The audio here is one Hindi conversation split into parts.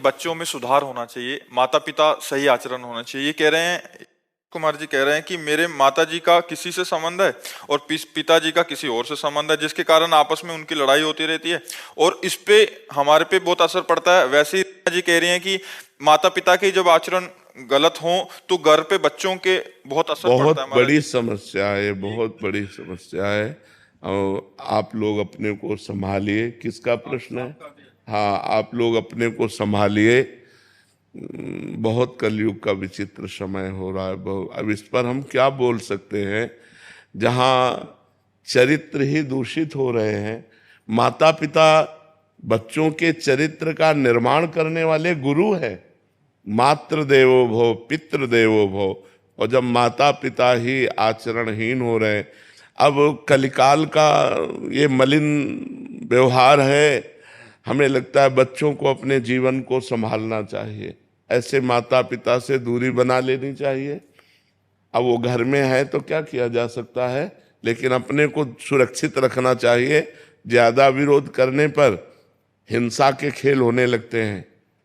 बच्चों में सुधार होना चाहिए, माता पिता सही आचरण होना चाहिए। ये कह रहे हैं, कुमार जी कह रहे हैं कि मेरे माता जी का किसी से संबंध है और पिताजी का किसी और से संबंध है, जिसके कारण आपस में उनकी लड़ाई होती रहती है और इस पे हमारे पे बहुत असर पड़ता है। वैसे ही जी कह रही हैं कि माता पिता के जब आचरण गलत हो तो घर पे बच्चों के बहुत असर पड़ता बहुत है। महाराज बड़ी समस्या है, बहुत बड़ी समस्या है। और आप लोग अपने को संभालिए। किसका प्रश्न है? हाँ, आप लोग अपने को संभालिए। बहुत कलयुग का विचित्र समय हो रहा है। अब इस पर हम क्या बोल सकते हैं? जहाँ चरित्र ही दूषित हो रहे हैं, माता पिता बच्चों के चरित्र का निर्माण करने वाले गुरु हैं। मातृ देवो भव, पितृ देवो भव। और जब माता पिता ही आचरणहीन हो रहे हैं, अब कलिकाल का ये मलिन व्यवहार है। हमें लगता है बच्चों को अपने जीवन को संभालना चाहिए, ऐसे माता पिता से दूरी बना लेनी चाहिए। अब वो घर में है तो क्या किया जा सकता है, लेकिन अपने को सुरक्षित रखना चाहिए। ज्यादा विरोध करने पर हिंसा के खेल होने लगते हैं।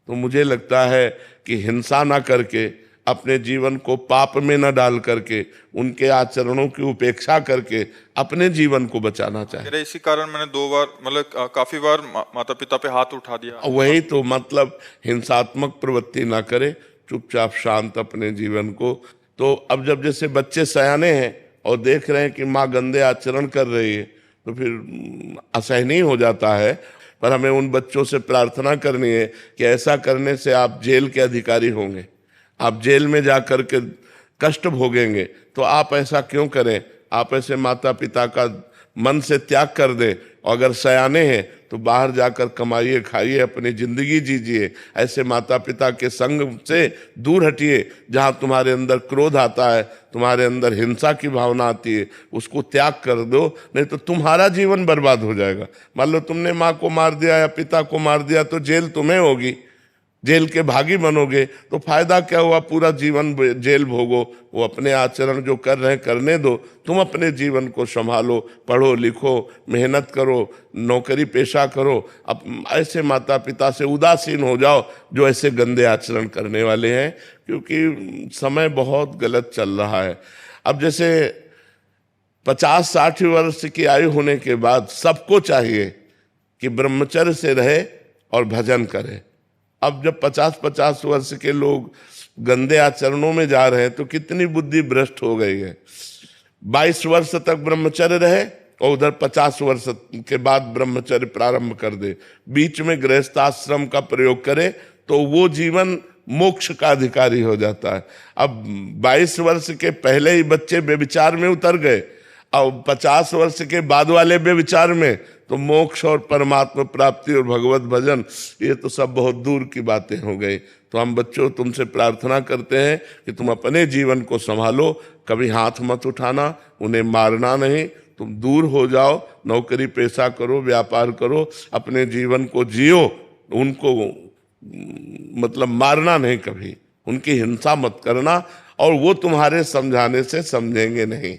तो मुझे लगता है कि हिंसा ना करके, अपने जीवन को पाप में न डाल करके, उनके आचरणों की उपेक्षा करके अपने जीवन को बचाना चाहिए। इसी कारण मैंने 2 बार मतलब काफी बार माता पिता पे हाथ उठा दिया। वही तो मतलब, हिंसात्मक प्रवृत्ति ना करे, चुपचाप शांत अपने जीवन को। तो अब जब जैसे बच्चे सयाने हैं और देख रहे हैं कि माँ गंदे आचरण कर रही है, तो फिर असहनीय हो जाता है। पर हमें उन बच्चों से प्रार्थना करनी है कि ऐसा करने से आप जेल के अधिकारी होंगे, आप जेल में जा कर के कष्ट भोगेंगे। तो आप ऐसा क्यों करें? आप ऐसे माता पिता का मन से त्याग कर दें। और अगर सयाने हैं तो बाहर जाकर कमाइए, खाइए, अपनी जिंदगी जीजिए। ऐसे माता पिता के संग से दूर हटिए। जहाँ तुम्हारे अंदर क्रोध आता है, तुम्हारे अंदर हिंसा की भावना आती है, उसको त्याग कर दो, नहीं तो तुम्हारा जीवन बर्बाद हो जाएगा। मान लो तुमने माँ को मार दिया या पिता को मार दिया, तो जेल तुम्हें होगी, जेल के भागी बनोगे। तो फायदा क्या हुआ? पूरा जीवन जेल भोगो। वो अपने आचरण जो कर रहे हैं करने दो, तुम अपने जीवन को संभालो, पढ़ो लिखो, मेहनत करो, नौकरी पेशा करो। अब ऐसे माता पिता से उदासीन हो जाओ जो ऐसे गंदे आचरण करने वाले हैं, क्योंकि समय बहुत गलत चल रहा है। अब जैसे 50-60 वर्ष की आयु होने के बाद सबको चाहिए कि ब्रह्मचर्य से रहे और भजन करे। अब जब 50-50 वर्ष के लोग गंदे आचरणों में जा रहे हैं तो कितनी बुद्धि भ्रष्ट हो गई है। 22 वर्ष तक ब्रह्मचर्य रहे और उधर 50 वर्ष के बाद ब्रह्मचर्य प्रारंभ कर दे, बीच में गृहस्थाश्रम का प्रयोग करे, तो वो जीवन मोक्ष का अधिकारी हो जाता है। अब 22 वर्ष के पहले ही बच्चे बेविचार में उतर गए और 50 वर्ष के बाद वाले बेविचार में, तो मोक्ष और परमात्मा प्राप्ति और भगवत भजन, ये तो सब बहुत दूर की बातें हो गई। तो हम बच्चों तुमसे प्रार्थना करते हैं कि तुम अपने जीवन को संभालो, कभी हाथ मत उठाना, उन्हें मारना नहीं, तुम दूर हो जाओ, नौकरी पेशा करो, व्यापार करो, अपने जीवन को जियो। उनको मतलब मारना नहीं, कभी उनकी हिंसा मत करना, और वो तुम्हारे समझाने से समझेंगे नहीं।